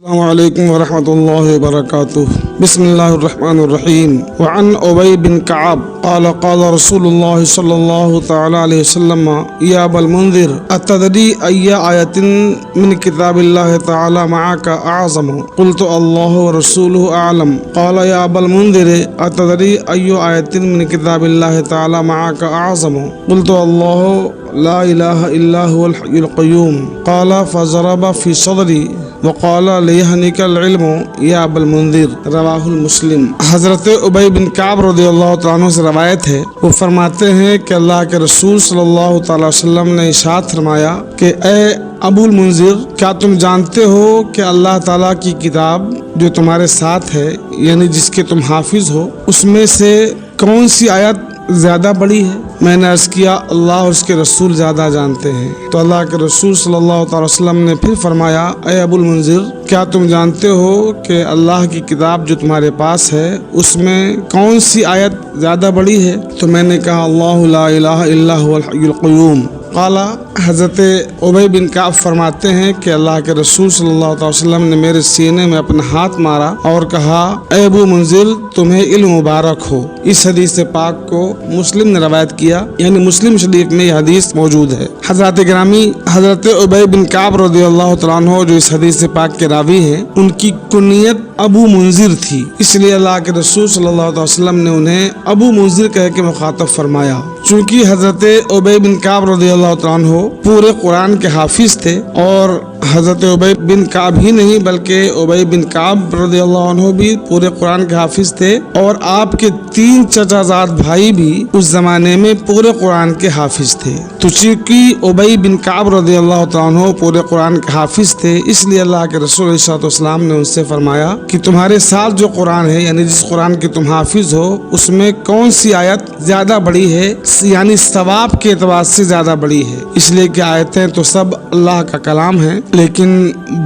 السلام علیکم ورحمۃ اللہ وبرکاتہ بسم اللہ الرحمن الرحیم وعن ابی بن کعب قال قال رسول اللہ صلی اللہ تعالی علیہ وسلم یا ابا المنذر اتدری ای آیت من کتاب اللہ تعالی معک اعظم قلت اللہ ورسولہ اعلم قال یا ابا المنذر اتدری ای آیت من کتاب اللہ تعالی معک اعظم قلت اللہ لا الہ الا هو الحی القیوم قال فضرب فی صدری وقال لیہنک العلم یا ابا المنذر رواہ المسلم۔ حضرت ابی بن کعب رضی اللہ تعالیٰ عنہ سے روایت ہے، وہ فرماتے ہیں کہ اللہ کے رسول صلی اللہ تعالی وسلم نے ارشاد فرمایا کہ اے ابو المنذر، کیا تم جانتے ہو کہ اللہ تعالیٰ کی کتاب جو تمہارے ساتھ ہے، یعنی جس کے تم حافظ ہو، اس میں سے کون سی آیت زیادہ بڑی ہے؟ میں نے عرض کیا اللہ اور اس کے رسول زیادہ جانتے ہیں۔ تو اللہ کے رسول صلی اللہ تعالی وسلم نے پھر فرمایا اے ابو المنذر، کیا تم جانتے ہو کہ اللہ کی کتاب جو تمہارے پاس ہے اس میں کون سی آیت زیادہ بڑی ہے؟ تو میں نے کہا اللہ لا الہ الا هو الحی القیوم۔ قال حضرت ابی بن کعب فرماتے ہیں کہ اللہ کے رسول صلی اللہ علیہ وسلم نے میرے سینے میں اپنا ہاتھ مارا اور کہا اے ابو منذر، تمہیں علم مبارک ہو۔ اس حدیث پاک کو مسلم نے روایت کیا، یعنی مسلم شریف میں یہ حدیث موجود ہے۔ حضرات گرامی، حضرت ابی بن کعب رضی اللہ تعالیٰ عنہ جو اس حدیث پاک کے راوی ہیں، ان کی کنیت ابو منذر تھی، اس لیے اللہ کے رسول صلی اللہ علیہ وسلم نے انہیں ابو منذر کہہ کے مخاطب فرمایا۔ چونکہ حضرت ابی بن کعب رضی اللہ تعالیٰ عنہ پورے قرآن کے حافظ تھے، اور حضرت ابی بن کعب ہی نہیں بلکہ ابی بن کعب رضی اللہ عنہ بھی پورے قرآن کے حافظ تھے، اور آپ کے 3 چچا زاد بھائی بھی اس زمانے میں پورے قرآن کے حافظ تھے۔ تو چونکہ ابی بن کعب رضی اللہ تعالیٰ عنہ پورے قرآن کے حافظ تھے، اس لیے اللہ کے رسول صلی اللہ علیہ وسلم نے ان سے فرمایا کہ تمہارے ساتھ جو قرآن ہے، یعنی جس قرآن کے تم حافظ ہو، اس میں کون سی آیت زیادہ بڑی ہے، یعنی ثواب کے اعتبار سے زیادہ بڑی ہے۔ اس لیے کہ آیتیں تو سب اللہ کا کلام ہے، لیکن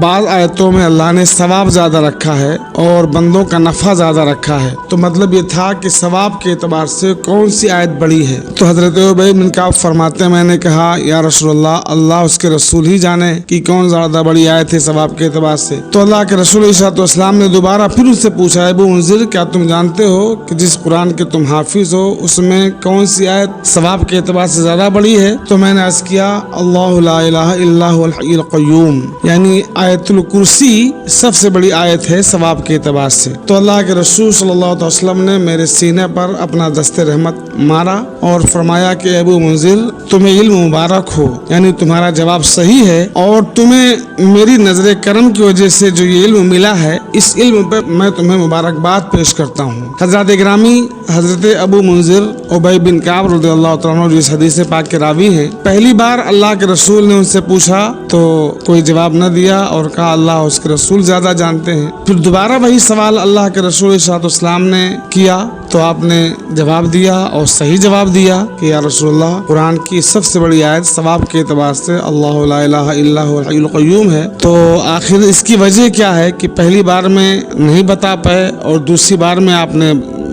بعض آیتوں میں اللہ نے ثواب زیادہ رکھا ہے اور بندوں کا نفع زیادہ رکھا ہے۔ تو مطلب یہ تھا کہ ثواب کے اعتبار سے کون سی آیت بڑی ہے۔ تو حضرت ابی بن کعب فرماتے ہیں میں نے کہا یا رسول اللہ اس کے رسول ہی جانے کہ کون زیادہ بڑی آیت ہے ثواب کے اعتبار سے۔ تو اللہ کے رسول صلی اللہ علیہ وسلم نے دوبارہ پھر ان سے پوچھا ابو منذر، کیا تم جانتے ہو کہ جس قرآن کے تم حافظ ہو اس میں کون سی آیت ثواب کے اعتبار سے زیادہ بڑی ہے؟ تو میں نے عرض کیا اللہ لا الہ الا هو الحی القیوم، یعنی آیت الکرسی سب سے بڑی آیت ہے ثواب کے اعتبار سے۔ تو اللہ کے رسول صلی اللہ علیہ وسلم نے میرے سینے پر اپنا دست رحمت مارا اور فرمایا کہ ابو منذر، تمہیں علم مبارک ہو، یعنی تمہارا جواب صحیح ہے، اور تمہیں میری نظر کرم کی وجہ سے جو یہ علم ملا ہے، اس علم پہ میں تمہیں مبارکباد پیش کرتا ہوں۔ حضرات گرامی، حضرت ابو منذر ابی بن کعب رضی اللہ تعالیٰ عنہ جو اس حدیث پاک کے راوی ہیں، پہلی بار اللہ کے رسول نے ان سے پوچھا تو کوئی جواب نہ دیا اور کہا اللہ اور اس کے رسول زیادہ جانتے ہیں۔ پھر دوبارہ وہی سوال اللہ کے رسول صلی اللہ علیہ وسلم نے کیا تو آپ نے جواب دیا اور صحیح جواب دیا کہ یا رسول اللہ، قرآن کی سب سے بڑی آیت ثواب کے اعتبار سے اللہ لا الہ الا هو الحی القیوم ہے۔ تو آخر اس کی وجہ کیا ہے کہ پہلی بار میں نہیں بتا پائے اور دوسری بار میں آپ نے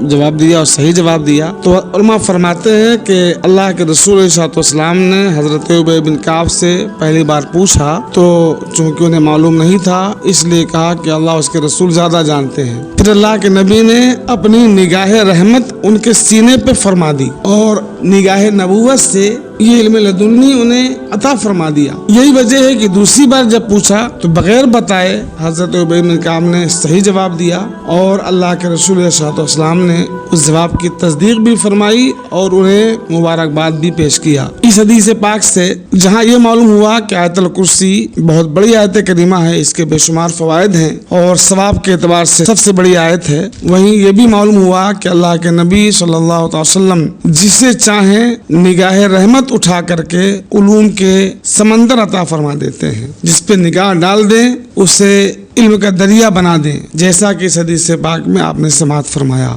جواب دیا اور صحیح جواب دیا۔ تو علماء فرماتے ہیں کہ اللہ کے رسول صلی اللہ علیہ وسلم نے حضرت ابی بن کعب سے پہلی بار پوچھا تو چونکہ انہیں معلوم نہیں تھا، اس لیے کہا کہ اللہ اس کے رسول زیادہ جانتے ہیں۔ پھر اللہ کے نبی نے اپنی نگاہ رحمت ان کے سینے پہ فرما دی اور نگاہ نبوت سے یہ علم لدنی انہیں عطا فرما دیا۔ یہی وجہ ہے کہ دوسری بار جب پوچھا تو بغیر بتائے حضرت ابی بن کعب نے صحیح جواب دیا، اور اللہ کے رسول صلی اللہ علیہ وسلم نے اس جواب کی تصدیق بھی فرمائی اور انہیں مبارکباد بھی پیش کیا۔ اس حدیث پاک سے جہاں یہ معلوم ہوا کہ آیت الکرسی بہت بڑی آیت کریمہ ہے، اس کے بے شمار فوائد ہیں اور ثواب کے اعتبار سے سب سے بڑی آیت ہے، وہیں یہ بھی معلوم ہوا کہ اللہ کے نبی صلی اللہ علیہ وسلم جسے چاہیں نگاہ رحمت اٹھا کر کے علوم کے سمندر عطا فرما دیتے ہیں، جس پہ نگاہ ڈال دیں اسے علم کا دریا بنا دیں، جیسا کہ اس حدیث پاک میں آپ نے سماعت فرمایا۔